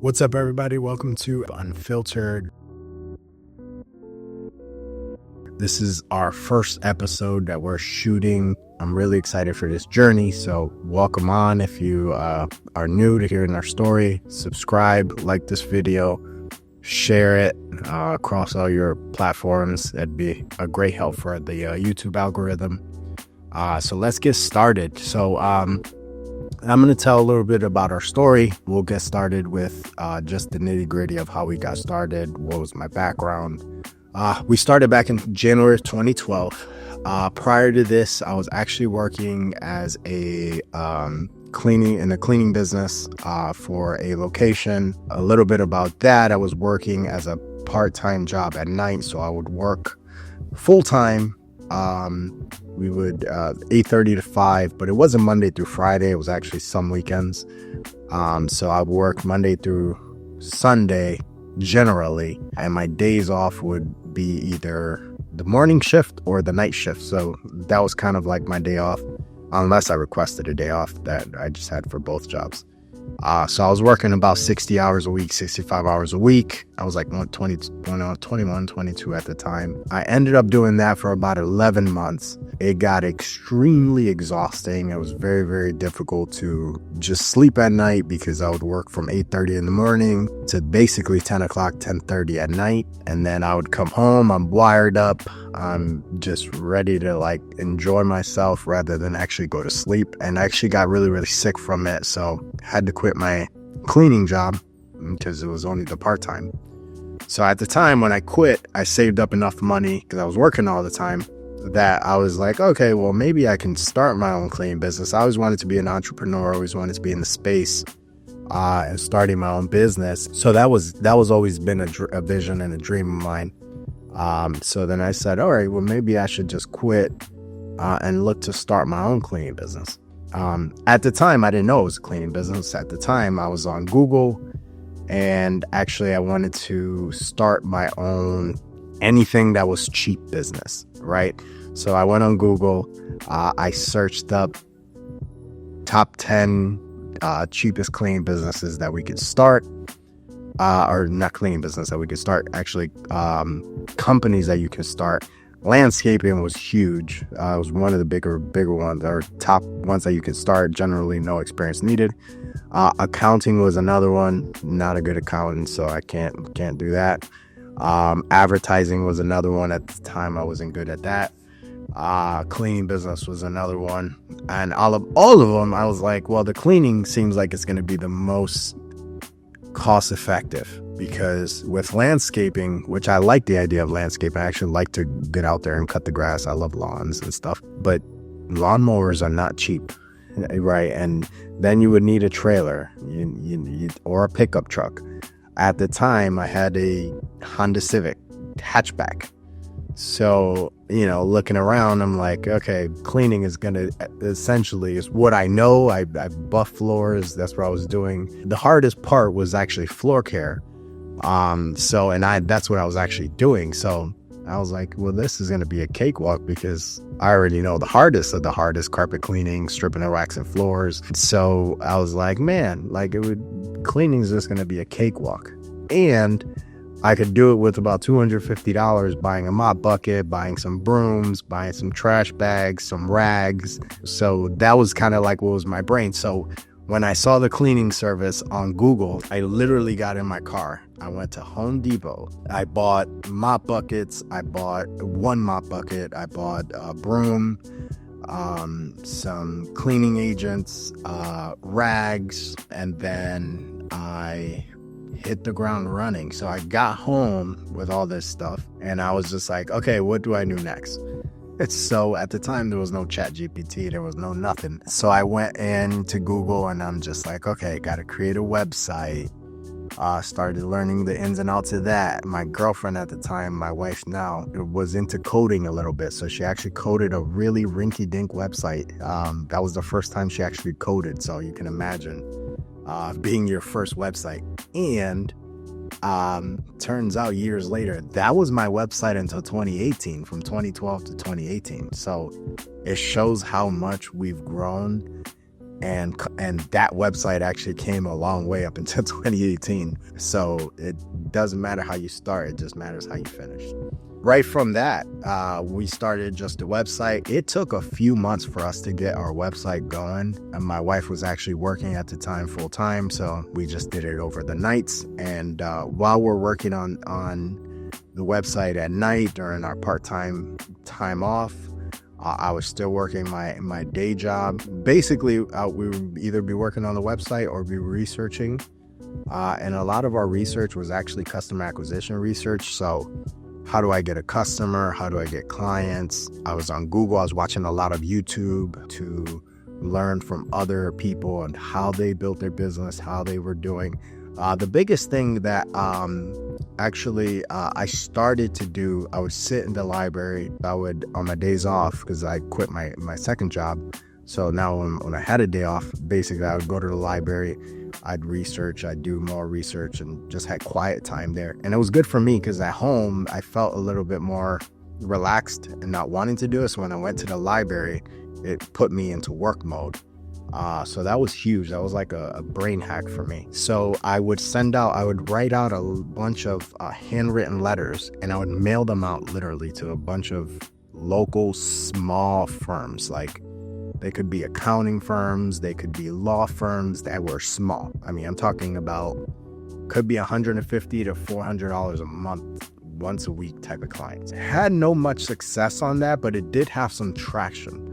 What's up, everybody? Welcome to Unfiltered. This is our first episode that we're shooting. I'm really excited for this journey, so welcome on. If you are new to hearing our story, subscribe, like this video, share it across all your platforms. That'd be a great help for the YouTube algorithm. So let's get started. So I'm going to tell a little bit about our story. We'll get started with just the nitty-gritty of how we got started. What was my background? We started back in January of 2012. Prior to this, I was actually working as a cleaning business for a location. A little bit about that: I was working as a part-time job at night, so I would work full-time. We would 8:30 to 5, but it wasn't Monday through Friday. It was actually some weekends. So I would work Monday through Sunday generally, and my days off would be either the morning shift or the night shift. So that was kind of like my day off, unless I requested a day off that I just had for both jobs. So I was working about 60 hours a week, 65 hours a week. I was like 21, 22 at the time. I ended up doing that for about 11 months. It got extremely exhausting. It was very, very difficult to just sleep at night because I would work from 8:30 in the morning to basically 10 o'clock, 10:30 at night. And then I would come home, I'm wired up. I'm just ready to like enjoy myself rather than actually go to sleep. And I actually got really, really sick from it. So I had to quit my cleaning job because it was only the part-time. So at the time when I quit, I saved up enough money because I was working all the time that I was like, okay, well, maybe I can start my own cleaning business. I always wanted to be an entrepreneur. I always wanted to be in the space and starting my own business. So that was always been a vision and a dream of mine. So then I said, all right, well, maybe I should just quit and look to start my own cleaning business. At the time, I didn't know it was a cleaning business. At the time, I was on Google, and actually I wanted to start my own anything that was cheap business, right? So I went on Google, I searched up top 10 cheapest cleaning businesses that we could start, or not cleaning business that we could start, actually companies that you can start. Landscaping was huge. It was one of the bigger ones, or top ones that you can start. Generally, no experience needed. Accounting was another one. Not a good accountant, so I can't do that. Advertising was another one. At the time, I wasn't good at that. Cleaning business was another one. And all of them, I was like, well, the cleaning seems like it's going to be the most cost effective, because with landscaping, which I like the idea of landscaping, I actually like to get out there and cut the grass. I love lawns and stuff, but lawnmowers are not cheap, right? And then you would need a trailer or a pickup truck. At the time, I had a Honda Civic hatchback. So, looking around, I'm like, okay, cleaning is what I know. I buff floors. That's what I was doing. The hardest part was actually floor care. That's what I was actually doing. So I was like, well, this is going to be a cakewalk because I already know the hardest of the hardest: carpet cleaning, stripping and waxing floors. So I was like, man, cleaning is just going to be a cakewalk. And I could do it with about $250, buying a mop bucket, buying some brooms, buying some trash bags, some rags. So that was kind of like what was my brain. So when I saw the cleaning service on Google, I literally got in my car. I went to Home Depot. I bought mop buckets. I bought one mop bucket. I bought a broom, some cleaning agents, rags, and then I hit the ground running. So I got home with all this stuff, and I was just like, okay, what do I do next? So at the time, there was no ChatGPT, there was no nothing. So I went into Google, and I'm just like, okay, got to create a website. Started learning the ins and outs of that. My girlfriend at the time, my wife now, was into coding a little bit. So she actually coded a really rinky-dink website. That was the first time she actually coded. So you can imagine being your first website. And turns out years later, that was my website until 2018, from 2012 to 2018. So it shows how much we've grown and that website actually came a long way up until 2018. So it doesn't matter how you start, it just matters how you finish. Right from that, we started just a website. It took a few months for us to get our website going. And my wife was actually working at the time full time, so we just did it over the nights. And while we're working on the website at night during our part-time time off, I was still working my day job. Basically, we would either be working on the website or be researching. And a lot of our research was actually customer acquisition research. So how do I get a customer? How do I get clients? I was on Google. I was watching a lot of YouTube to learn from other people on how they built their business, how they were doing. The biggest thing that I started to do, I would sit in the library. I would, on my days off, because I quit my second job. So now when I had a day off, basically I would go to the library, I'd research, I'd do more research, and just had quiet time there. And it was good for me because at home, I felt a little bit more relaxed and not wanting to do it. So when I went to the library, it put me into work mode. So that was huge. That was like a brain hack for me. So I would write out a bunch of handwritten letters, and I would mail them out literally to a bunch of local small firms. Like, they could be accounting firms, they could be law firms that were small. I mean, I'm talking about, could be $150 to $400 a month, once a week type of clients. Had no much success on that, but it did have some traction.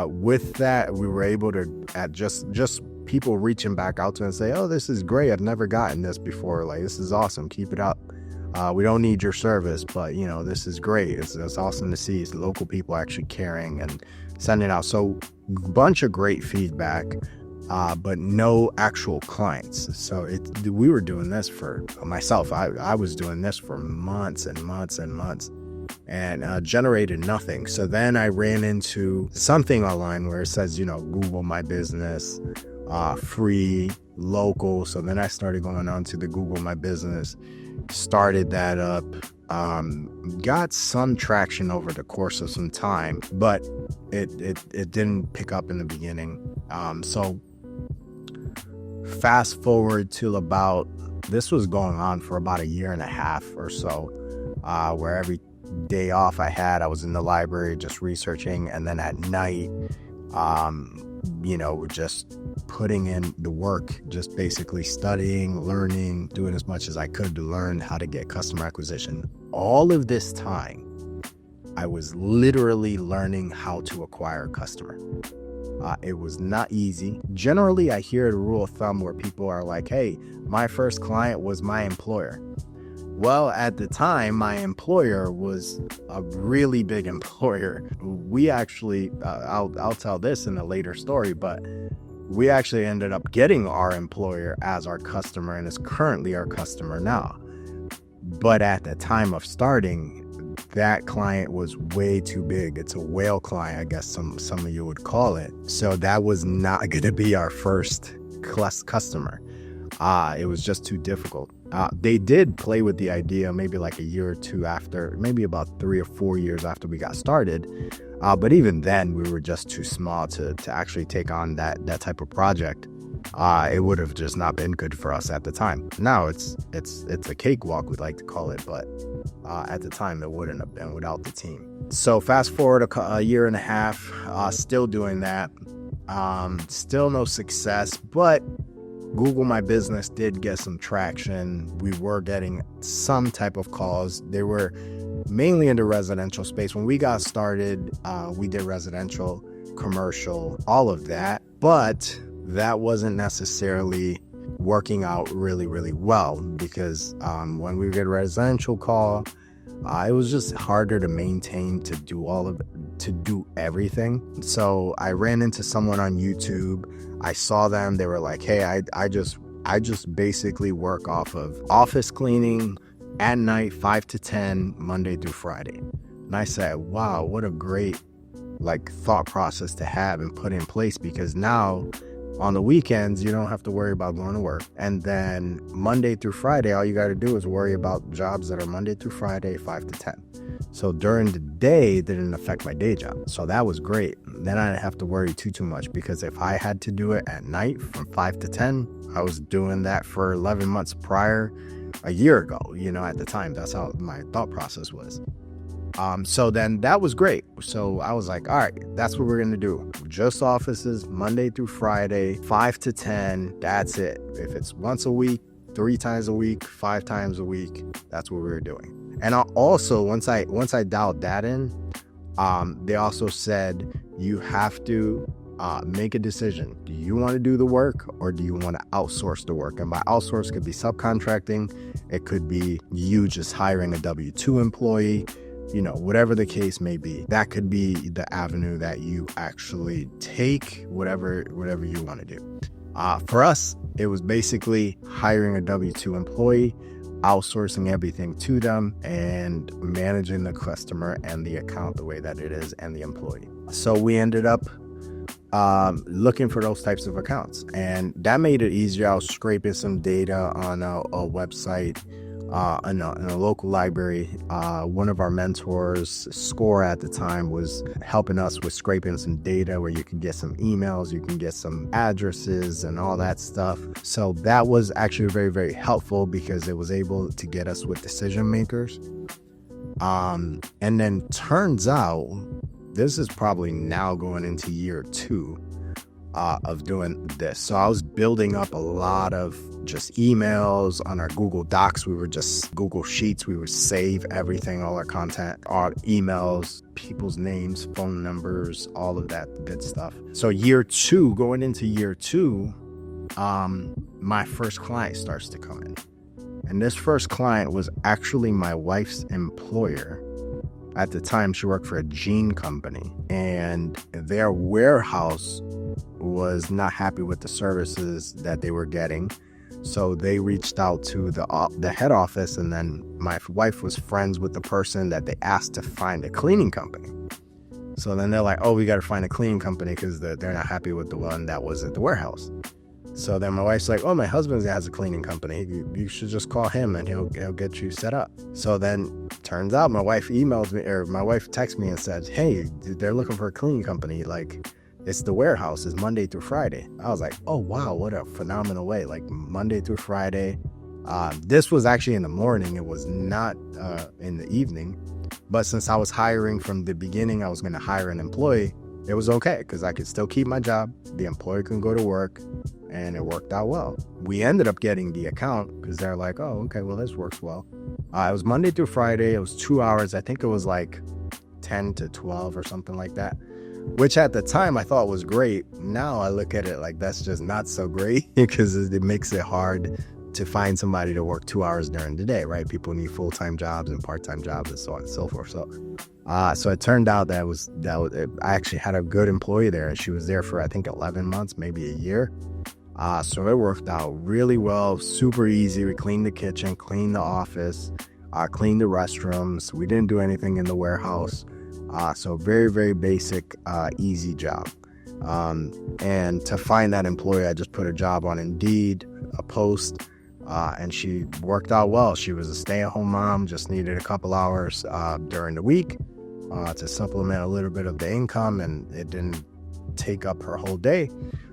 With that, we were able to, at just people reaching back out to us and say, oh, this is great. I've never gotten this before. Like, this is awesome. Keep it up. We don't need your service, but this is great. It's awesome to see local people actually caring and sending out. So bunch of great feedback, but no actual clients. So we were doing this for myself. I was doing this for months and months and months, and generated nothing. So then I ran into something online where it says, Google My Business, free, local. So then I started going on to the Google My Business, started that up, got some traction over the course of some time, but it didn't pick up in the beginning. So fast forward to this was going on for about a year and a half or so, where every day off I was in the library just researching, and then at night, just putting in the work, just basically studying, learning, doing as much as I could to learn how to get customer acquisition. All of this time, I was literally learning how to acquire a customer. It was not easy. Generally, I hear the rule of thumb where people are like, hey, my first client was my employer. Well, at the time, my employer was a really big employer. We actually, I'll tell this in a later story, but we actually ended up getting our employer as our customer and is currently our customer now. But at the time of starting, that client was way too big. It's a whale client, I guess some of you would call it. So that was not going to be our first customer. It was just too difficult. They did play with the idea maybe like a year or two after, maybe about 3 or 4 years after we got started. But even then, we were just too small to actually take on that type of project. It would have just not been good for us at the time. Now it's a cakewalk, we'd like to call it, but at the time it wouldn't have been without the team. So fast forward a year and a half, still doing that, still no success, but Google My Business did get some traction. We were getting some type of calls. They were mainly in the residential space. When we got started, we did residential, commercial, all of that, but that wasn't necessarily working out really, really well because when we get a residential call, it was just harder to maintain, to do everything. So I ran into someone on YouTube. I saw them. They were like, hey, I just basically work off of office cleaning at night, 5 to 10, Monday through Friday. And I said, wow, what a great thought process to have and put in place, because now On the weekends, you don't have to worry about going to work. And then Monday through Friday, all you got to do is worry about jobs that are Monday through Friday, 5 to 10. So during the day, it didn't affect my day job. So that was great. Then I didn't have to worry too much, because if I had to do it at night from 5 to 10, I was doing that for 11 months prior, a year ago, at the time. That's how my thought process was. So then that was great. So I was like, all right, that's what we're going to do. Just offices, Monday through Friday, 5 to 10. That's it. If it's once a week, 3 times a week, 5 times a week, that's what we were doing. And also, once I dialed that in, they also said you have to make a decision. Do you want to do the work, or do you want to outsource the work? And by outsource, it could be subcontracting. It could be you just hiring a W-2 employee. Whatever the case may be, that could be the avenue that you actually take, whatever you want to do. For us, it was basically hiring a W-2 employee, outsourcing everything to them, and managing the customer and the account the way that it is, and the employee. So we ended up looking for those types of accounts, and that made it easier. I was scraping some data on a website, in a local library. One of our mentors, Score at the time, was helping us with scraping some data where you can get some emails, you can get some addresses and all that stuff. So that was actually very, very helpful, because it was able to get us with decision makers. And then turns out, this is probably now going into year 2 of doing this. So I was building up a lot of just emails on our Google Docs. We were just Google Sheets. We would save everything, all our content, our emails, people's names, phone numbers, all of that good stuff. So going into year 2, my first client starts to come in. And this first client was actually my wife's employer. At the time, she worked for a jean company, and their warehouse was not happy with the services that they were getting. So they reached out to the head office, and then my wife was friends with the person that they asked to find a cleaning company. So then they're like, oh, we got to find a cleaning company because they're not happy with the one that was at the warehouse. So then my wife's like, oh, my husband has a cleaning company. You should just call him and he'll get you set up. So then turns out my wife texted me and said, hey, they're looking for a cleaning company. Like, it's the warehouse. It's Monday through Friday. I was like, oh, wow, what a phenomenal way. Like, Monday through Friday. This was actually in the morning. It was not in the evening. But since I was hiring from the beginning, I was going to hire an employee. It was okay, because I could still keep my job. The employee can go to work, and it worked out well. We ended up getting the account because they're like, oh, okay, well, this works well. It was Monday through Friday. It was 2 hours. I think it was like 10 to 12 or something like that, which at the time I thought was great. Now I look at it like that's just not so great, because it makes it hard to find somebody to work 2 hours during the day, right? People need full-time jobs and part-time jobs and so on and so forth. So it turned out that I actually had a good employee there, and she was there for, I think, 11 months, maybe a year. So it worked out really well, super easy. We cleaned the kitchen, cleaned the office, cleaned the restrooms. We didn't do anything in the warehouse. So very, very basic, easy job. And to find that employee, I just put a job on Indeed, a post, and she worked out well. She was a stay-at-home mom, just needed a couple hours during the week to supplement a little bit of the income, and it didn't take up her whole day.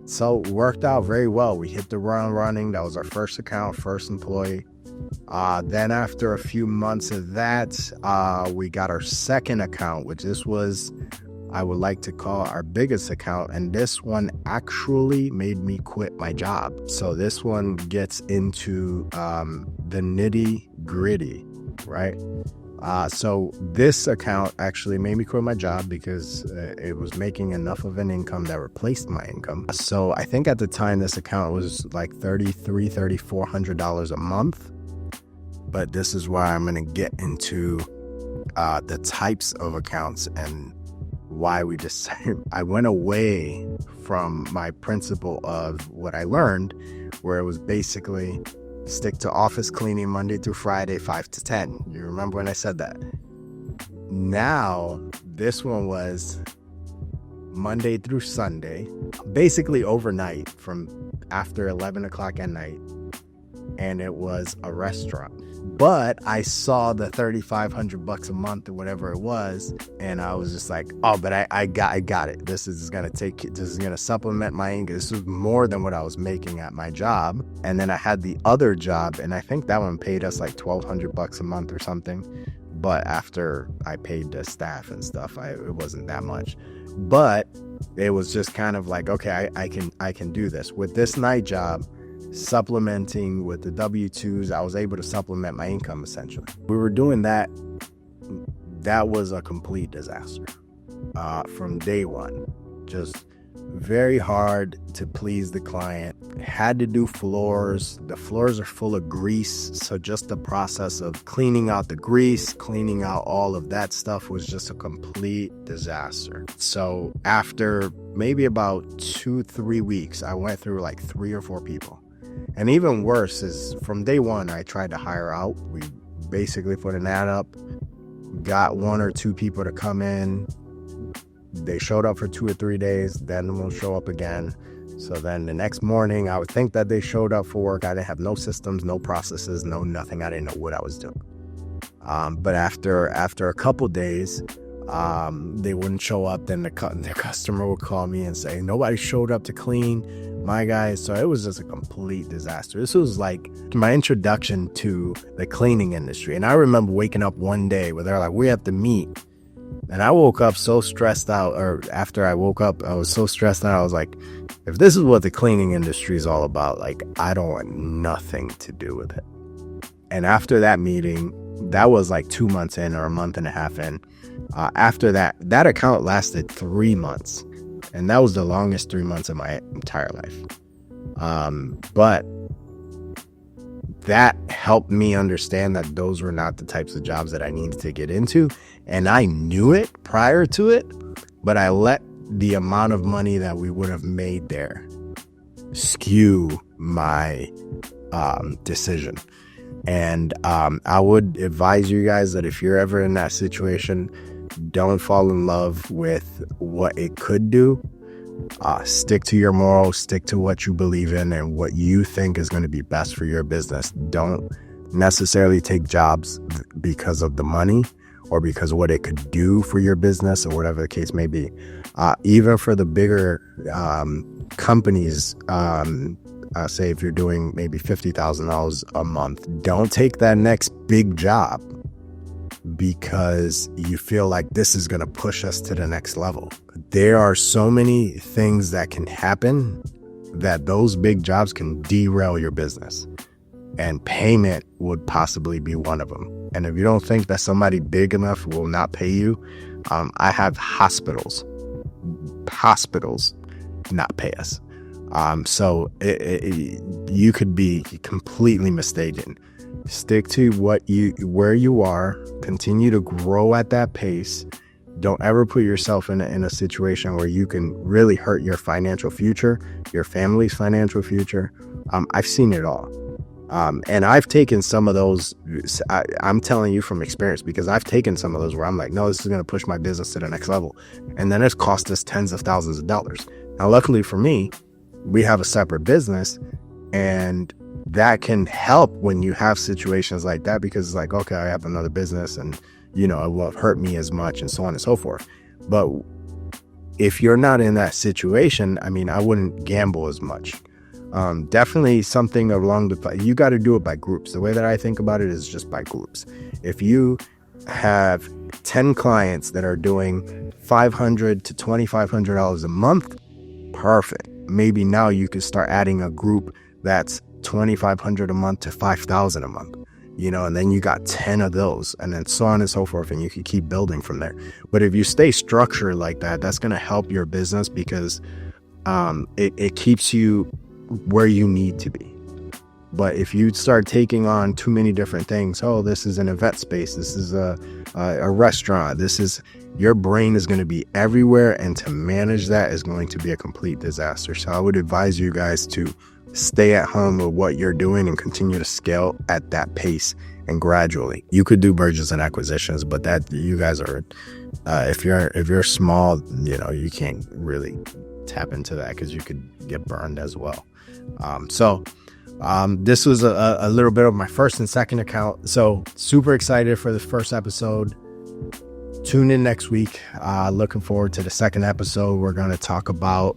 So it worked out very well. We hit the ground running. That was our first account, first employee. Then after a few months of that, we got our second account, which this was, I would like to call, our biggest account. And this one actually made me quit my job. So this one gets into the nitty gritty, right? So this account actually made me quit my job because it was making enough of an income that replaced my income. So I think at the time this account was like $3,400 a month. But this is why I'm going to get into the types of accounts and why we decided. I went away from my principle of what I learned, where it was basically stick to office cleaning Monday through Friday, 5 to 10. You remember when I said that? Now, this one was Monday through Sunday, basically overnight from after 11 o'clock at night. And it was a restaurant. But I saw the $3,500 a month or whatever it was, and I was just like, oh, but I got it. This is gonna supplement my income. This was more than what I was making at my job. And then I had the other job, and I think that one paid us like $1,200 a month or something. But after I paid the staff and stuff, it wasn't that much. But it was just kind of like, okay, I can do this with this night job. Supplementing with the W-2s, I was able to supplement my income essentially. We were doing that. That was a complete disaster from day one. Just very hard to please the client. Had to do floors. The floors are full of grease, so just the process of cleaning out the grease, cleaning out all of that stuff was just a complete disaster. So after maybe about 2-3 weeks, I went through like 3 or 4 people. And even worse is from day one, I tried to hire out. We basically put an ad up, got 1 or 2 people to come in. They showed up for 2 or 3 days, then won't show up again. So then the next morning, I would think that they showed up for work. I didn't have no systems, no processes, no nothing. I didn't know what I was doing. But after a couple days, they wouldn't show up. Then the customer would call me and say, nobody showed up to clean my guys. So it was just a complete disaster. This was like my introduction to the cleaning industry. And I remember waking up one day where they're like, we have to meet. And I woke up so stressed out, or after I woke up, I was so stressed out. I was like, if this is what the cleaning industry is all about, like, I don't want nothing to do with it. And after that meeting, that was like 2 months in or a month and a half in. After that account lasted 3 months. And that was the longest 3 months of my entire life. But that helped me understand that those were not the types of jobs that I needed to get into. And I knew it prior to it, but I let the amount of money that we would have made there skew my decision. And I would advise you guys that if you're ever in that situation, don't fall in love with what it could do. Stick to your morals, stick to what you believe in and what you think is going to be best for your business. Don't necessarily take jobs because of the money or because of what it could do for your business or whatever the case may be. Even for the bigger companies, say if you're doing maybe $50,000 a month, don't take that next big job because you feel like this is going to push us to the next level. There are so many things that can happen that those big jobs can derail your business, and payment would possibly be one of them. And if you don't think that somebody big enough will not pay you, I have hospitals not pay us. So you could be completely mistaken. Stick to where you are, continue to grow at that pace. Don't ever put yourself in a situation where you can really hurt your financial future, your family's financial future. I've seen it all. And I've taken some of those, I'm telling you from experience, because I've taken some of those where I'm like, no, this is going to push my business to the next level. And then it's cost us tens of thousands of dollars. Now, luckily for me, we have a separate business, and that can help when you have situations like that, because it's like, okay, I have another business and, you know, it won't hurt me as much and so on and so forth. But if you're not in that situation, I mean, I wouldn't gamble as much. Definitely something along you got to do it by groups. The way that I think about it is just by groups. If you have 10 clients that are doing $500 to $2,500 a month, perfect. Maybe now you could start adding a group that's $2,500 a month to $5,000 a month, you know, and then you got 10 of those, and then so on and so forth, and you can keep building from there. But if you stay structured like that, that's going to help your business, because it keeps you where you need to be. But if you start taking on too many different things, oh, this is an event space, this is a restaurant, your brain is going to be everywhere, and to manage that is going to be a complete disaster. So I would advise you guys to stay at home with what you're doing and continue to scale at that pace and gradually. You could do mergers and acquisitions, but that you guys are, if you're small, you know, you can't really tap into that because you could get burned as well. This was a little bit of my first and second account. So super excited for the first episode. Tune in next week. Looking forward to the second episode. We're going to talk about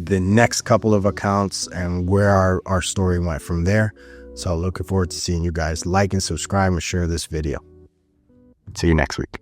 the next couple of accounts and where our story went from there. So looking forward to seeing you guys. Like and subscribe and share this video. See you next week.